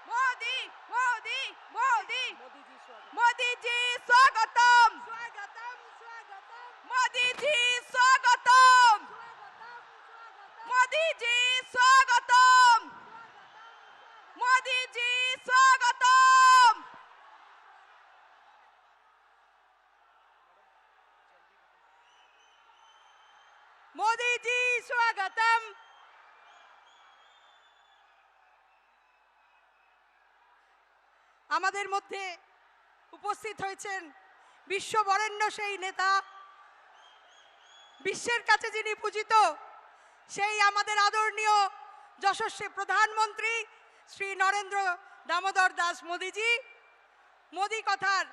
मोदी मोदी मोदी मोदी जी स्वागतम मोदी जी स्वागतम मोदी जी स्वागतम मोदी जी स्वागतम मोदी जी स्वागतम। আমাদের মধ্যে উপস্থিত হয়েছেন বিশ্ববরেণ্য সেই নেতা, বিশ্বের কাছে যিনি পূজিত, সেই আমাদের আদরণীয় যশস্বী প্রধানমন্ত্রী শ্রী নরেন্দ্র দামোদর দাস মোদিজি। মোদি কথার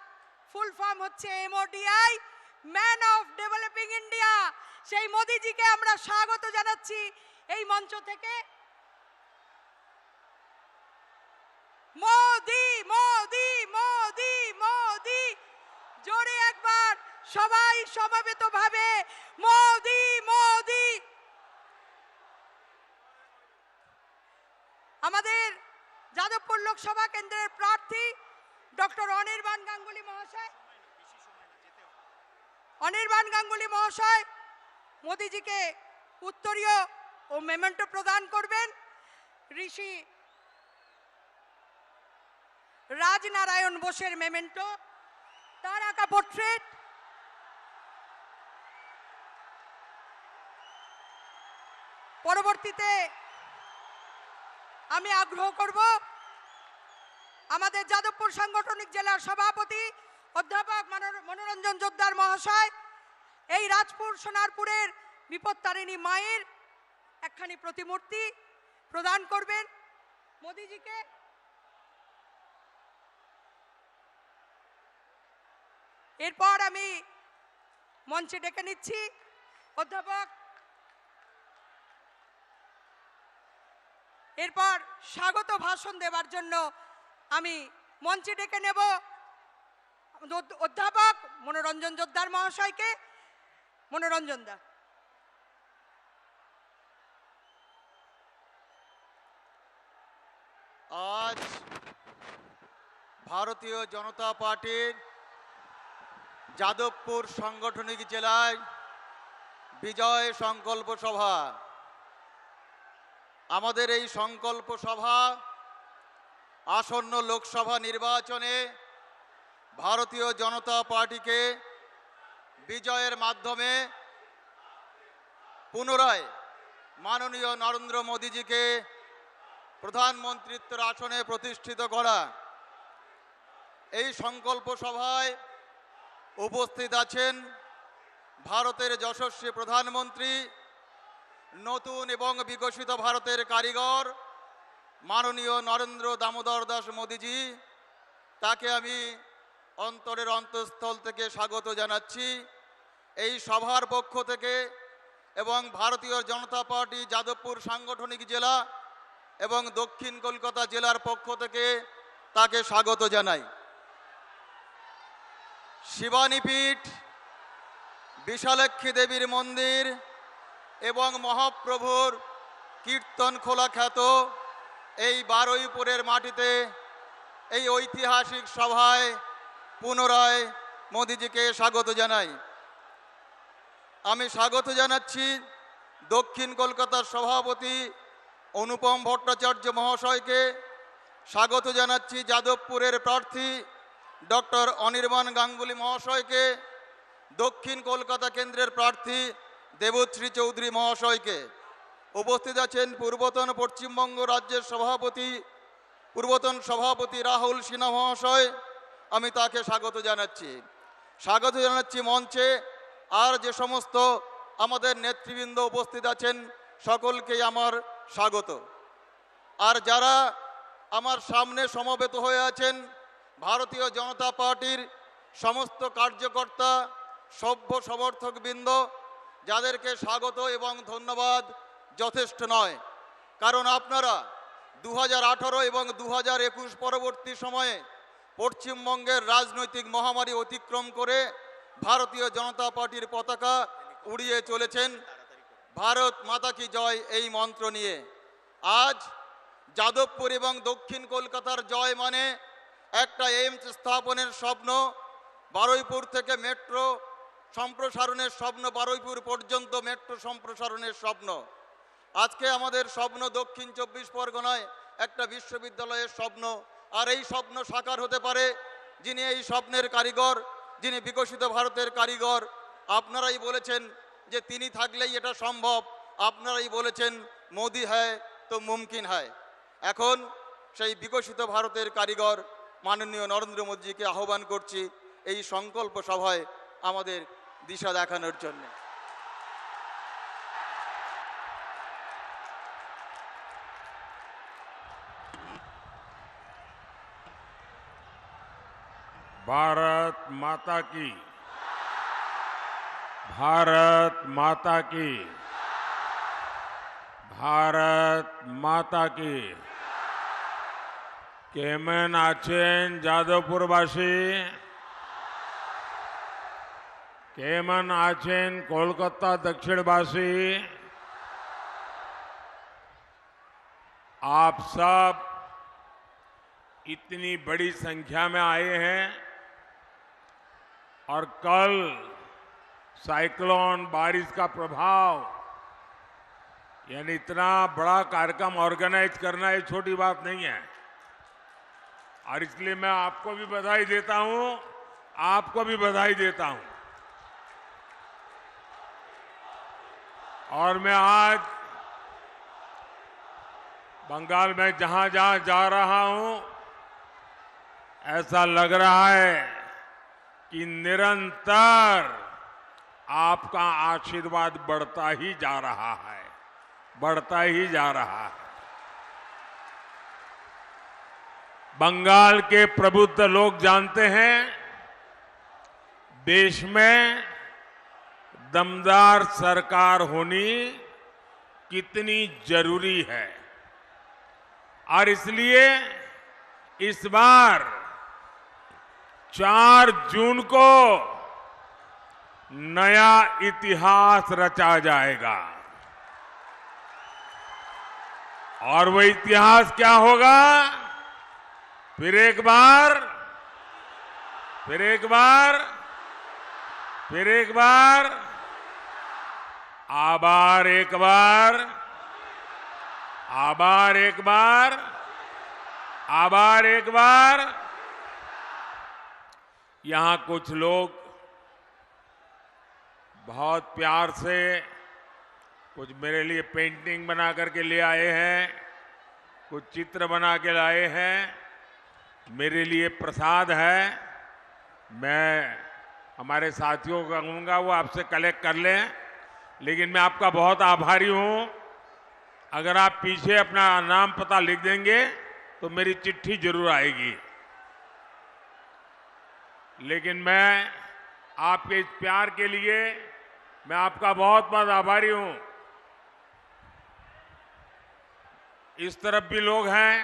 ফুল ফর্ম হচ্ছে MODI, man of developing India. সেই মোদিজিকে আমরা স্বাগত জানাচ্ছি এই মঞ্চ থেকে। মোদি মোদি মোদি মোদি, জোরে একবার সবাই সমবেতভাবে মোদি মোদি। আমাদের যাদবপুর লোকসভা কেন্দ্রের প্রার্থী ডক্টর অনির্বাণ গাঙ্গুলি মহাশয়, অনির্বাণ গাঙ্গুলি মহাশয় মোদিজিকে উত্তরীয় ও মেমেন্টো প্রদান করবেন। ঋষি রাজনারায়ণ বোসের মেমেন্টো, তার আঁকা পোর্ট্রেট। পরবর্তীতে আমি আগ্রহ করব আমাদের যাদবপুর সাংগঠনিক জেলার সভাপতি অধ্যাপক মনোরঞ্জন জোদ্দার মহাশয় এই রাজপুর সোনারপুরের বিপত্তারিণী মায়ের একখানি প্রতিমূর্তি প্রদান করবেন মোদিজিকে। এরপর আমি মঞ্চে ডেকে নিচ্ছি অধ্যাপক, এরপর স্বাগত ভাষণ দেওয়ার জন্য আমি মঞ্চে ডেকে নেব অধ্যাপক মনোরঞ্জন জোদ্দার মহাশয়কে। মনোরঞ্জন দা। আজ ভারতীয় জনতা পার্টির যাদবপুর সাংগঠনিক জেলায় বিজয় সংকল্প সভা। আমাদের এই সংকল্প সভা আসন্ন লোকসভা নির্বাচনে ভারতীয় জনতা পার্টিকে বিজয়ের মাধ্যমে পুনরায় মাননীয় নরেন্দ্র মোদীজিকে প্রধানমন্ত্রীত্বের আসনে প্রতিষ্ঠিত করা। এই সংকল্প সভায় উপস্থিত আছেন ভারতের যশস্বী প্রধানমন্ত্রী, নতুন এবং বিকশিত ভারতের কারিগর মাননীয় নরেন্দ্র দামোদর দাস মোদীজি। তাকে আমি অন্তরের অন্তঃস্থল থেকে স্বাগত জানাচ্ছি। এই সভার পক্ষ থেকে এবং ভারতীয় জনতা পার্টি যাদবপুর সাংগঠনিক জেলা এবং দক্ষিণ কলকাতা জেলার পক্ষ থেকে তাকে স্বাগত জানাই। শিবানীপীঠ, বিশালাক্ষী দেবীর মন্দির এবং মহাপ্রভুর কীর্তন খোলা খ্যাত এই বারুইপুরের মাটিতে এই ঐতিহাসিক সভায় পুনরায় মোদিজিকে স্বাগত জানাই। আমি স্বাগত জানাচ্ছি দক্ষিণ কলকাতার সভাপতি অনুপম ভট্টাচার্য মহাশয়কে, স্বাগত জানাচ্ছি যাদবপুরের প্রার্থী ডক্টর অনির্বাণ গাঙ্গুলি মহাশয়কে, দক্ষিণ কলকাতা কেন্দ্রের প্রার্থী দেবশ্রী চৌধুরী মহাশয়কে। উপস্থিত আছেন পূর্বতন পশ্চিমবঙ্গ রাজ্যের পূর্বতন সভাপতি রাহুল সিনহা মহাশয়, আমি তাকে স্বাগত জানাচ্ছি। স্বাগত জানাচ্ছি মঞ্চে আর যে সমস্ত আমাদের নেতৃবৃন্দ উপস্থিত আছেন সকলকেই আমার স্বাগত। আর যারা আমার সামনে সমবেত হয়ে আছেন ভারতীয় জনতা পার্টির সমস্ত কার্যকর্তা, সভ্য সমর্থকবৃন্দ, যাদেরকে স্বাগত এবং ধন্যবাদ যথেষ্ট নয়। কারণ আপনারা 2018 এবং 2021 পরবর্তী সময়ে পশ্চিমবঙ্গের রাজনৈতিক মহামারী অতিক্রম করে ভারতীয় জনতা পার্টির পতাকা উড়িয়ে চলেছেন ভারত মাতা কি জয় এই মন্ত্র নিয়ে। আজ যাদবপুর এবং দক্ষিণ কলকাতার জয় মানে একটা এইমস স্থাপনের স্বপ্ন, বারুইপুর থেকে মেট্রো সম্প্রসারণের স্বপ্ন, বারুইপুর পর্যন্ত মেট্রো সম্প্রসারণের স্বপ্ন। আজকে আমাদের স্বপ্ন দক্ষিণ 24 পরগনায় একটা বিশ্ববিদ্যালয়ের স্বপ্ন। আর এই স্বপ্ন সাকার হতে পারে যিনি এই স্বপ্নের কারিগর, যিনি বিকশিত ভারতের কারিগর। আপনারাই বলেছেন যে তিনি থাকলেই এটা সম্ভব। আপনারাই বলেছেন মোদি হ্যায় তো মুমকিন হয়। এখন সেই বিকশিত ভারতের কারিগর মাননীয় নরেন্দ্র মোদীজিকে আহ্বান করছি এই সংকল্প সভায় আমাদের দিশা দেখানোর জন্য। भारत माता की, भारत माता की, भारत माता की। केमन आছেন যাদবপুরবাসী, केमन आছেন कोलकाता दक्षिणवासी। आप सब इतनी बड़ी संख्या में आए हैं और कल साइक्लोन बारिश का प्रभाव, यानी इतना बड़ा कार्यक्रम ऑर्गेनाइज करना ये छोटी बात नहीं है। और इसलिए मैं आपको भी बधाई देता हूं, आपको भी बधाई देता हूं। और मैं आज बंगाल में जहां जहां जा रहा हूं, ऐसा लग रहा है कि निरंतर आपका आशीर्वाद बढ़ता ही जा रहा है, बढ़ता ही जा रहा है। बंगाल के प्रबुद्ध लोग जानते हैं देश में दमदार सरकार होनी कितनी जरूरी है। और इसलिए इस बार 4 जून को नया इतिहास रचा जाएगा। और वो इतिहास क्या होगा? फिर एक बार, फिर एक बार, फिर एक बार, आभार एक बार, आभार एक बार, आभार एक बार। यहां कुछ लोग बहुत प्यार से कुछ मेरे लिए पेंटिंग बना करके ले आए हैं, कुछ चित्र बना के लाए हैं, मेरे लिए प्रसाद है। मैं हमारे साथियों को कहूंगा वो आपसे कलेक्ट कर लें, लेकिन मैं आपका बहुत आभारी हूं। अगर आप पीछे अपना नाम पता लिख देंगे तो मेरी चिट्ठी जरूर आएगी। लेकिन मैं आपके इस प्यार के लिए मैं आपका बहुत बहुत आभारी हूं। इस तरफ भी लोग हैं,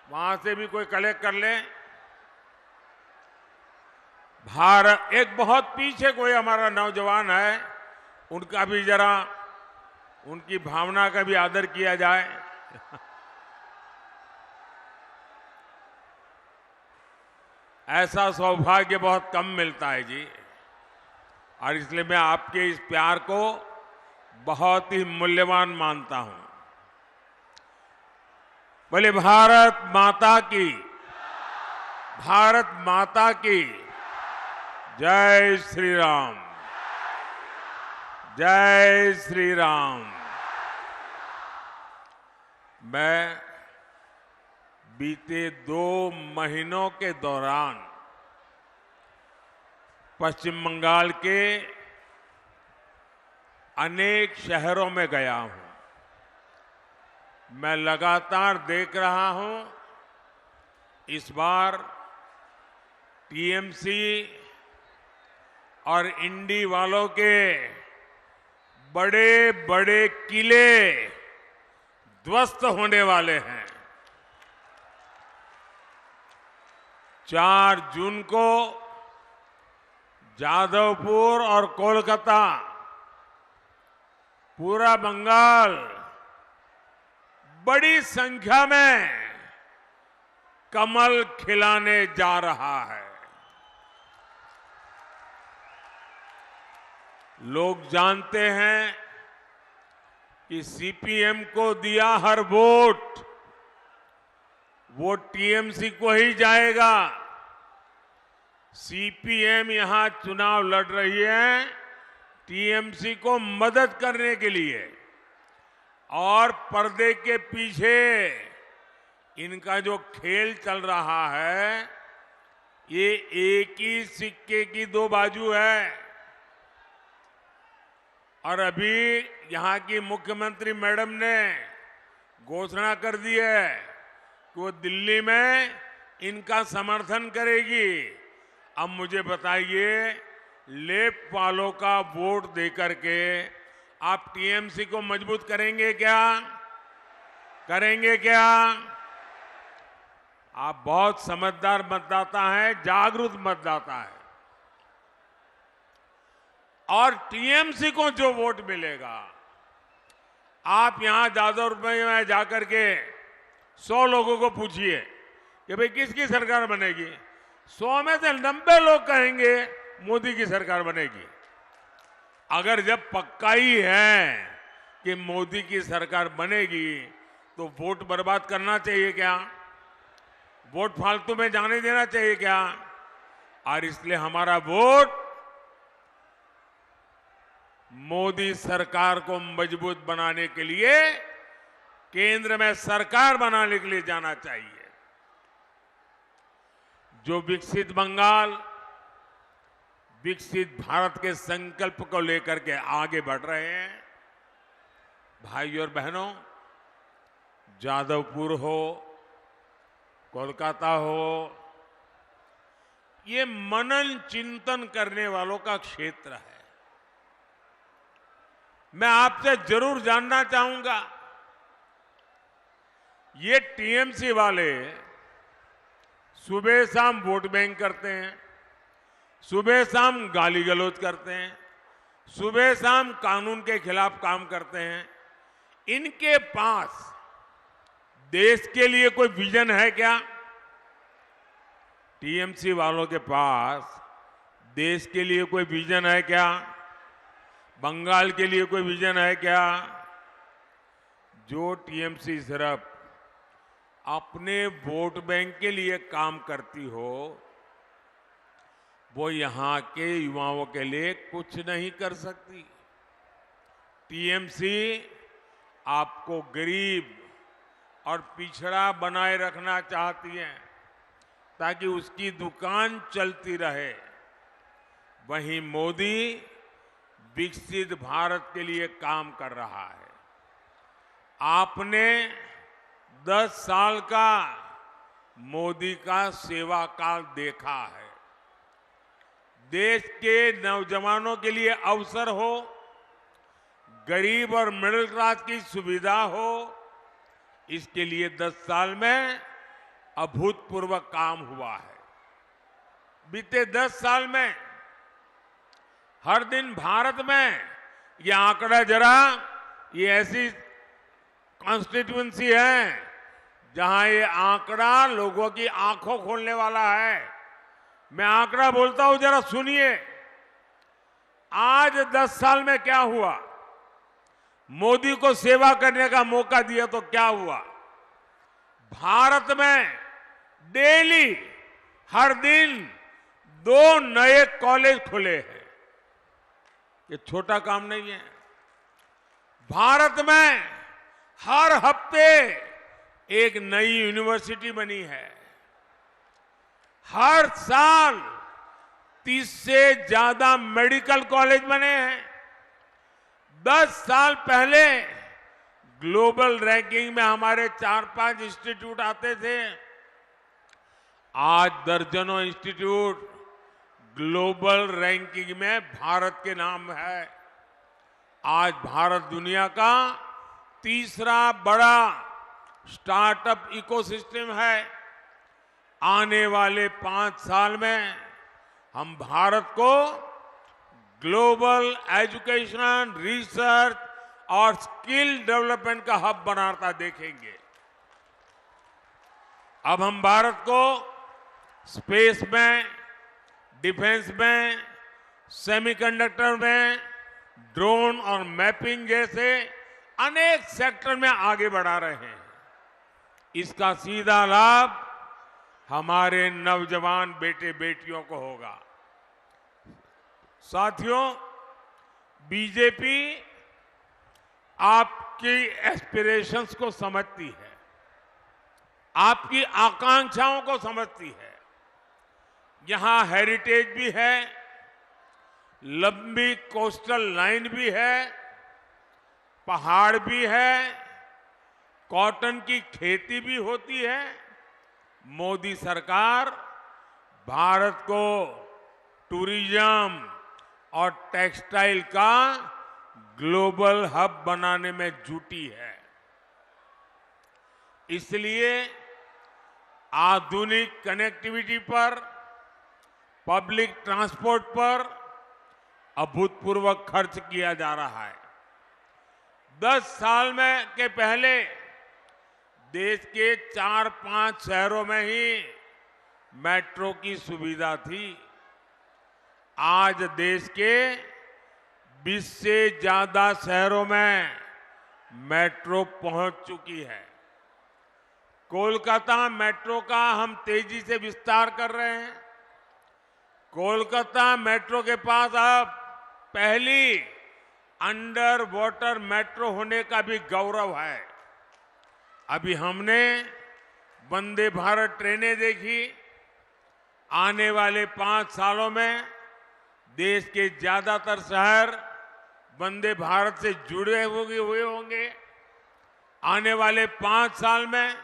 वहां से भी कोई कलेक्ट कर ले। भारत, एक बहुत पीछे कोई हमारा नौजवान है, उनका भी जरा उनकी भावना का भी आदर किया जाए। ऐसा सौभाग्य बहुत कम मिलता है जी। और इसलिए मैं आपके इस प्यार को बहुत ही मूल्यवान मानता हूं। बोले भारत माता की, भारत माता की जय श्री राम, जय श्री राम। मैं बीते 2 महीनों के दौरान पश्चिम बंगाल के अनेक शहरों में गया हूं। मैं लगातार देख रहा हूं इस बार टीएमसी और इंडी वालों के बड़े बड़े किले ध्वस्त होने वाले हैं। 4 जून को जादवपुर और कोलकाता, पूरा बंगाल बड़ी संख्या में कमल खिलाने जा रहा है। लोग जानते हैं कि सीपीएम को दिया हर वोट वो टीएमसी को ही जाएगा। सीपीएम यहां चुनाव लड़ रही है टीएमसी को मदद करने के लिए, और पर्दे के पीछे इनका जो खेल चल रहा है ये एक ही सिक्के की दो बाजू है। और अभी यहां की मुख्यमंत्री मैडम ने घोषणा कर दी है कि वो दिल्ली में इनका समर्थन करेगी। अब मुझे बताइए, लेफ्ट वालों का वोट देकर के आप टीएमसी को मजबूत करेंगे क्या? करेंगे क्या? आप बहुत समझदार मतदाता हैं, जागरूक मतदाता है, और टीएमसी को जो वोट मिलेगा, आप यहां जादवपुर में जाकर के 100 लोगों को पूछिए कि भाई किसकी सरकार बनेगी, 100 में से 90 लोग कहेंगे मोदी की सरकार बनेगी। अगर जब पक्का ही है कि मोदी की सरकार बनेगी तो वोट बर्बाद करना चाहिए क्या? वोट फालतू में जाने देना चाहिए क्या? और इसलिए हमारा वोट मोदी सरकार को मजबूत बनाने के लिए, केंद्र में सरकार बनाने के लिए जाना चाहिए। जो विकसित बंगाल, विकसित भारत के संकल्प को लेकर के आगे बढ़ रहे हैं, भाई और बहनों, जादवपुर हो, कोलकाता हो, ये मनन चिंतन करने वालों का क्षेत्र है। मैं आपसे जरूर जानना चाहूंगा, ये टीएमसी वाले सुबह शाम वोट बैंक करते हैं, सुबह शाम गाली गलौज करते हैं, सुबह शाम कानून के खिलाफ काम करते हैं। इनके पास देश के लिए कोई विजन है क्या? टीएमसी वालों के पास देश के लिए कोई विजन है क्या? बंगाल के लिए कोई विजन है क्या? जो टीएमसी सिर्फ अपने वोट बैंक के लिए काम करती हो, वो यहां के युवाओं के लिए कुछ नहीं कर सकती। टीएमसी आपको गरीब और पिछड़ा बनाए रखना चाहती है ताकि उसकी दुकान चलती रहे। वहीं मोदी विकसित भारत के लिए काम कर रहा है। आपने 10 साल का मोदी का सेवा काल देखा है। देश के नौजवानों के लिए अवसर हो, गरीब और मिडिल क्लास की सुविधा हो, इसके लिए 10 साल में अभूतपूर्व काम हुआ है। बीते 10 साल में हर दिन भारत में ये आंकड़ा जरा, ये ऐसी कॉन्स्टिट्यूएंसी है जहां ये आंकड़ा लोगों की आंखों खोलने वाला है। मैं आंकड़ा बोलता हूं, जरा सुनिए। आज 10 साल में क्या हुआ? मोदी को सेवा करने का मौका दिया तो क्या हुआ? भारत में डेली हर दिन 2 नए कॉलेज खुले हैं। ये छोटा काम नहीं है। भारत में हर हफ्ते एक नई यूनिवर्सिटी बनी है। हर साल 30 से ज्यादा मेडिकल कॉलेज बने हैं। 10 साल पहले ग्लोबल रैंकिंग में हमारे 4-5 इंस्टीट्यूट आते थे। आज दर्जनों इंस्टीट्यूट ग्लोबल रैंकिंग में भारत के नाम है। आज भारत दुनिया का तीसरा बड़ा स्टार्टअप इकोसिस्टम है। आने वाले 5 साल में हम भारत को ग्लोबल एजुकेशन, रिसर्च और स्किल डेवलपमेंट का हब बनाता देखेंगे। अब हम भारत को स्पेस में, डिफेंस में, सेमीकंडक्टर में, ड्रोन और मैपिंग जैसे अनेक सेक्टर में आगे बढ़ा रहे हैं। इसका सीधा लाभ हमारे नौजवान बेटे बेटियों को होगा। साथियों, बीजेपी आपकी एस्पिरेशंस को समझती है, आपकी आकांक्षाओं को समझती है। यहां हेरिटेज भी है, लंबी कोस्टल लाइन भी है, पहाड़ भी है, कॉटन की खेती भी होती है। मोदी सरकार भारत को टूरिज्म और टेक्सटाइल का ग्लोबल हब बनाने में जुटी है। इसलिए आधुनिक कनेक्टिविटी पर, पब्लिक ट्रांसपोर्ट पर अभूतपूर्व खर्च किया जा रहा है। 10 साल में के पहले देश के 4-5 शहरों में ही मेट्रो की सुविधा थी। आज देश के 20 से ज्यादा शहरों में मेट्रो पहुंच चुकी है। कोलकाता मेट्रो का हम तेजी से विस्तार कर रहे हैं। कोलकाता मेट्रो के पास अब पहली अंडर वाटर मेट्रो होने का भी गौरव है। अभी हमने वंदे भारत ट्रेनें देखी। आने वाले 5 सालों में देश के ज्यादातर शहर वंदे भारत से जुड़े हुए होंगे। आने वाले 5 साल में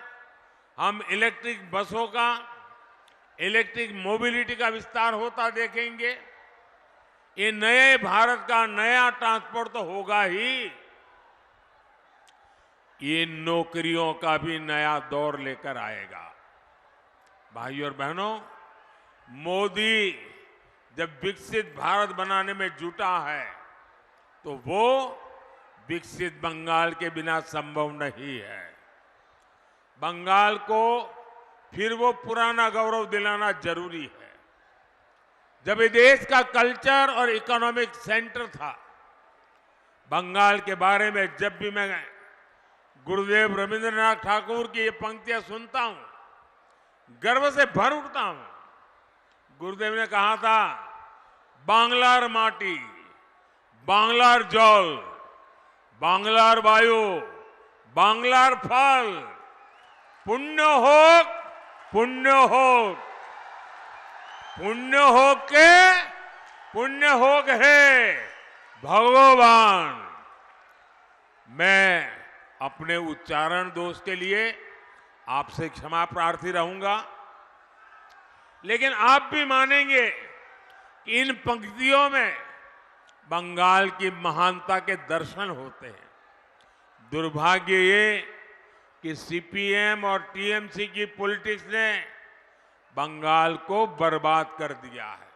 हम इलेक्ट्रिक बसों का, इलेक्ट्रिक मोबिलिटी का विस्तार होता देखेंगे। ये नए भारत का नया ट्रांसपोर्ट तो होगा ही, ये नौकरियों का भी नया दौर लेकर आएगा। भाइयों और बहनों, मोदी जब विकसित भारत बनाने में जुटा है तो वो विकसित बंगाल के बिना संभव नहीं है। बंगाल को फिर वो पुराना गौरव दिलाना जरूरी है। जब ये देश का कल्चर और इकोनॉमिक सेंटर था, बंगाल के बारे में जब भी मैं गुरुदेव रविंद्रनाथ ठाकुर की ये पंक्तियां सुनता हूं, गर्व से भर उठता हूं। गुरुदेव ने कहा था, बांग्लार माटी, बांग्लार जल, बांग्लार वायु, बांग्लार फल, पुण्य होक, पुण्य होक, पुण्य होक के पुण्य होक है भगवान। मैं अपने उच्चारण दोष के लिए आपसे क्षमा प्रार्थी रहूंगा, लेकिन आप भी मानेंगे कि इन पंक्तियों में बंगाल की महानता के दर्शन होते हैं। दुर्भाग्य ये कि सीपीएम और टीएमसी की पॉलिटिक्स ने बंगाल को बर्बाद कर दिया है।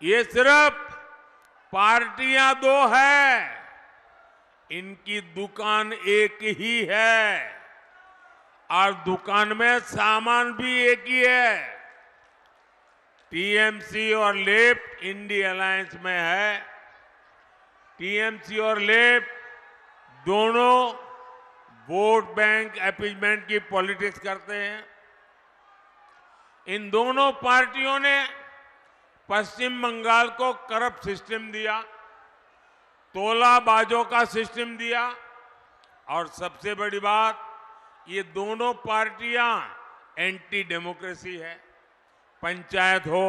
ये सिर्फ पार्टियां 2 है, इनकी दुकान एक ही है और दुकान में सामान भी एक ही है। टीएमसी और लेफ्ट इंडी अलायंस में है। टीएमसी और लेफ्ट दोनों वोट बैंक अपीजमेंट की पॉलिटिक्स करते हैं। इन दोनों पार्टियों ने पश्चिम बंगाल को करप्ट सिस्टम दिया, तोलाबाजों का सिस्टम दिया, और सबसे बड़ी बात, ये दोनों पार्टियां एंटी डेमोक्रेसी है। पंचायत हो,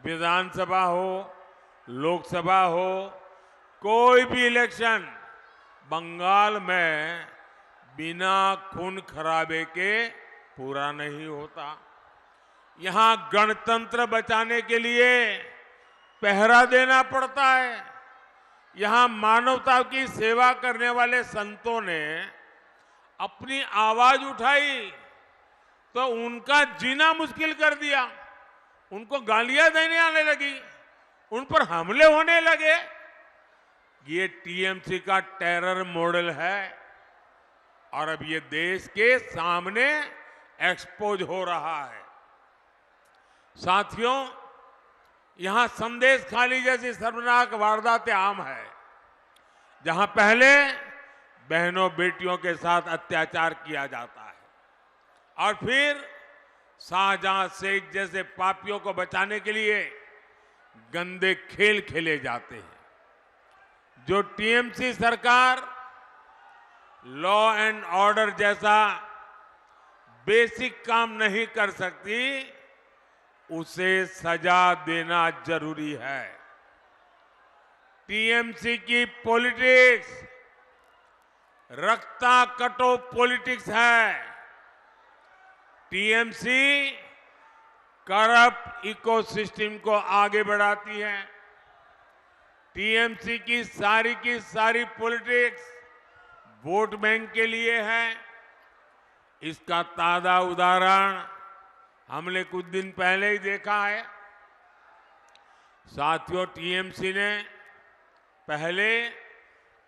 विधानसभा हो, लोकसभा हो, कोई भी इलेक्शन बंगाल में बिना खून खराबे के पूरा नहीं होता। यहां गणतंत्र बचाने के लिए पहरा देना पड़ता है। यहां मानवता की सेवा करने वाले संतों ने अपनी आवाज उठाई तो उनका जीना मुश्किल कर दिया। उनको गालियां देने आने लगी, उन पर हमले होने लगे। ये टीएमसी का टेरर मॉडल है और अब ये देश के सामने एक्सपोज हो रहा है। साथियों, यहां संदेश खाली जैसी शर्मनाक वारदातें आम है, जहां पहले बहनों बेटियों के साथ अत्याचार किया जाता है और फिर शाहजहां शेख जैसे पापियों को बचाने के लिए गंदे खेल खेले जाते हैं। जो टीएमसी सरकार लॉ एंड ऑर्डर जैसा बेसिक काम नहीं कर सकती, उसे सजा देना जरूरी है। टीएमसी की पॉलिटिक्स रक्ता कटो पॉलिटिक्स है। टीएमसी करप्ट इकोसिस्टम को आगे बढ़ाती है। टीएमसी की सारी पॉलिटिक्स वोट बैंक के लिए है। इसका ताजा उदाहरण हमने कुछ दिन पहले ही देखा है। साथियों, टीएमसी ने पहले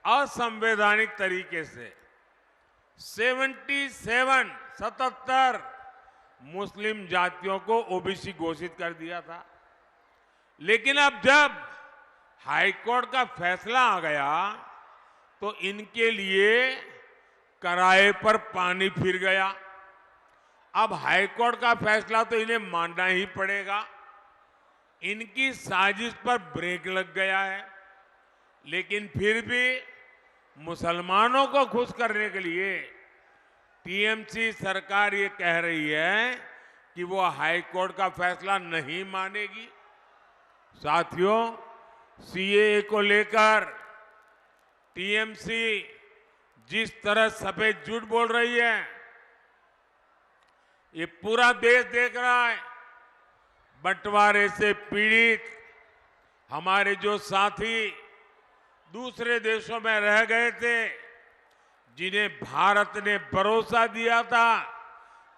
असंवैधानिक तरीके से 77 मुस्लिम जातियों को ओबीसी घोषित कर दिया था, लेकिन अब जब हाईकोर्ट का फैसला आ गया तो इनके लिए किराए पर पानी फिर गया। अब हाईकोर्ट का फैसला तो इन्हें मानना ही पड़ेगा। इनकी साजिश पर ब्रेक लग गया है, लेकिन फिर भी मुसलमानों को खुश करने के लिए टीएमसी सरकार ये कह रही है कि वो हाईकोर्ट का फैसला नहीं मानेगी। साथियों, सीएए को लेकर टीएमसी जिस तरह सफेद झूठ बोल रही है, ये पूरा देश देख रहा है। बंटवारे से पीड़ित हमारे जो साथी दूसरे देशों में रह गए थे, जिन्हें भारत ने भरोसा दिया था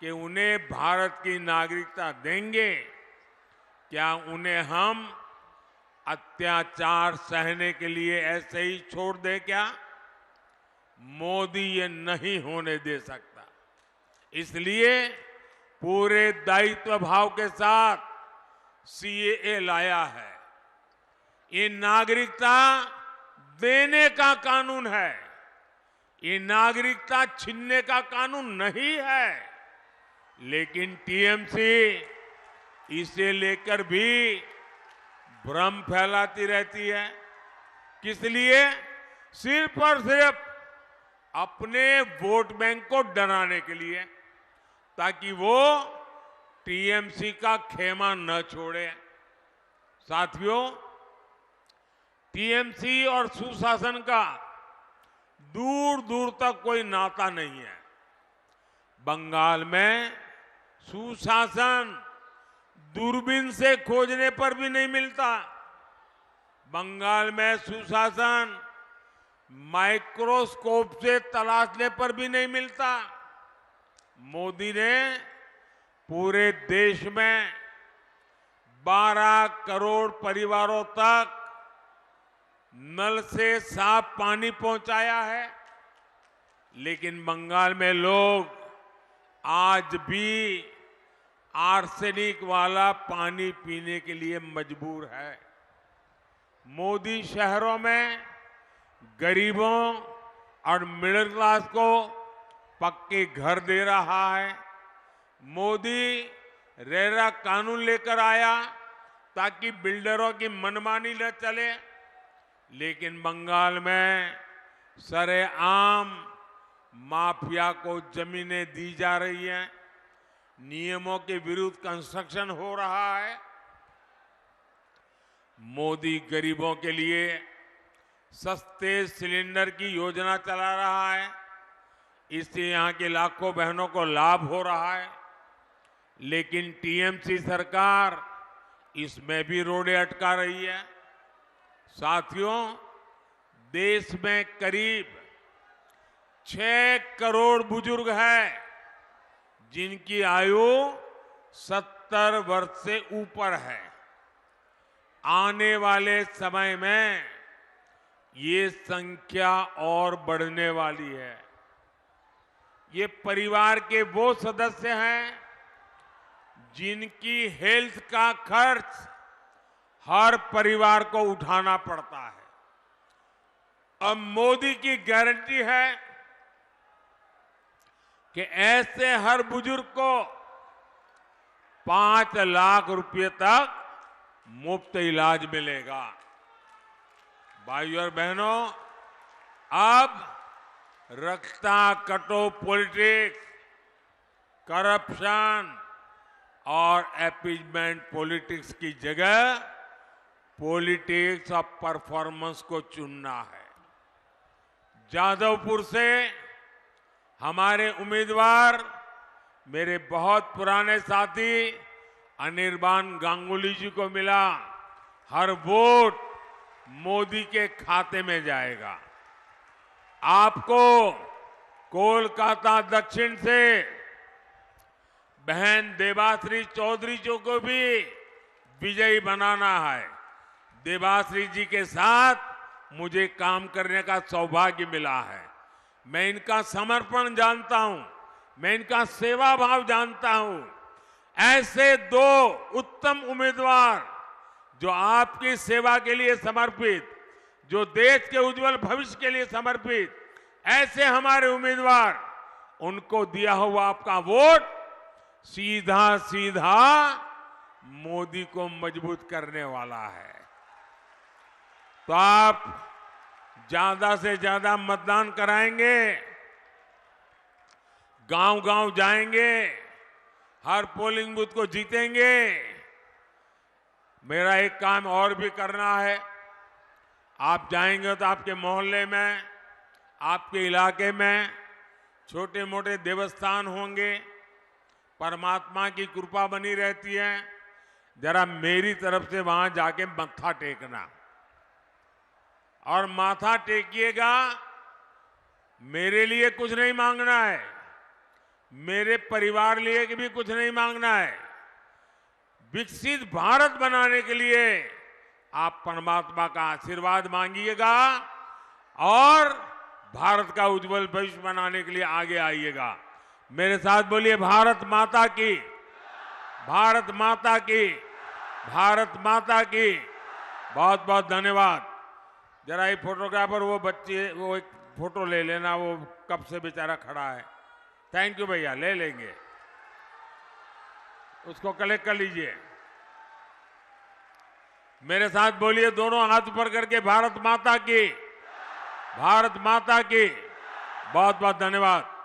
कि उन्हें भारत की नागरिकता देंगे, क्या उन्हें हम अत्याचार सहने के लिए ऐसे ही छोड़ दे क्या? मोदी ये नहीं होने दे सकता। इसलिए पूरे दायित्व भाव के साथ सीएए लाया है। ये नागरिकता देने का कानून है, ये नागरिकता छीनने का कानून नहीं है। लेकिन टीएमसी इसे लेकर भी भ्रम फैलाती रहती है। किस लिए? सिर्फ और सिर्फ अपने वोट बैंक को डराने के लिए, ताकि वो टीएमसी का खेमा न छोड़े। साथियों, टीएमसी और सुशासन का दूर दूर तक कोई नाता नहीं है। बंगाल में सुशासन दूरबीन से खोजने पर भी नहीं मिलता। बंगाल में सुशासन माइक्रोस्कोप से तलाशने पर भी नहीं मिलता। मोदी ने पूरे देश में 12 करोड़ परिवारों तक नल से साफ पानी पहुंचाया है, लेकिन बंगाल में लोग आज भी आर्सेनिक वाला पानी पीने के लिए मजबूर है। मोदी शहरों में गरीबों और मिडिल क्लास को पक्के घर दे रहा है। मोदी रेरा कानून लेकर आया ताकि बिल्डरों की मनमानी न चले, लेकिन बंगाल में सरेआम माफिया को जमीनें दी जा रही हैं, नियमों के विरुद्ध कंस्ट्रक्शन हो रहा है। मोदी गरीबों के लिए सस्ते सिलेंडर की योजना चला रहा है, इससे यहां के लाखों बहनों को लाभ हो रहा है। लेकिन टीएमसी सरकार इसमें भी रोड़े अटका रही है। साथियों, देश में करीब 6 करोड़ बुजुर्ग हैं जिनकी आयु 70 वर्ष से ऊपर है। आने वाले समय में ये संख्या और बढ़ने वाली है। ये परिवार के वो सदस्य हैं जिनकी हेल्थ का खर्च हर परिवार को उठाना पड़ता है। अब मोदी की गारंटी है कि ऐसे हर बुजुर्ग को 5 लाख रुपए तक मुफ्त इलाज मिलेगा। भाइयों और बहनों, अब रखता कटो पॉलिटिक्स, करप्शन और अपीजमेंट पॉलिटिक्स की जगह पॉलिटिक्स ऑफ परफॉर्मेंस को चुनना है। जादवपुर से हमारे उम्मीदवार मेरे बहुत पुराने साथी अनिर्बान गांगुली जी को मिला। हर वोट मोदी के खाते में जाएगा। आपको कोलकाता दक्षिण से बहन देबाश्री चौधरी जी को भी विजयी बनाना है। देबाश्री जी के साथ मुझे काम करने का सौभाग्य मिला है। मैं इनका समर्पण जानता हूं, मैं इनका सेवा भाव जानता हूं। ऐसे 2 उत्तम उम्मीदवार जो आपकी सेवा के लिए समर्पित, जो देश के उज्जवल भविष्य के लिए समर्पित, ऐसे हमारे उम्मीदवार, उनको दिया हुआ आपका वोट सीधा सीधा मोदी को मजबूत करने वाला है। तो आप ज्यादा से ज्यादा मतदान कराएंगे, गांव-गांव जाएंगे, हर पोलिंग बूथ को जीतेंगे। मेरा एक काम और भी करना है। आप जाएंगे तो आपके मोहल्ले में, आपके इलाके में छोटे मोटे देवस्थान होंगे, परमात्मा की कृपा बनी रहती है। जरा मेरी तरफ से वहां जाके मत्था टेकना, और माथा टेकिएगा। मेरे लिए कुछ नहीं मांगना है, मेरे परिवार लिए भी कुछ नहीं मांगना है। विकसित भारत बनाने के लिए आप परमात्मा का आशीर्वाद मांगिएगा और भारत का उज्जवल भविष्य बनाने के लिए आगे आइएगा। मेरे साथ बोलिए, भारत माता की, भारत माता की, भारत माता की। बहुत बहुत धन्यवाद। जरा ये फोटोग्राफर, वो बच्चे, वो एक फोटो ले लेना, वो कब से बेचारा खड़ा है। थैंक यू भैया, ले लेंगे, उसको कलेक्ट कर लीजिए। मेरे साथ बोलिए, दोनों हाथ ऊपर करके, भारत माता की, भारत माता की। बहुत बहुत धन्यवाद।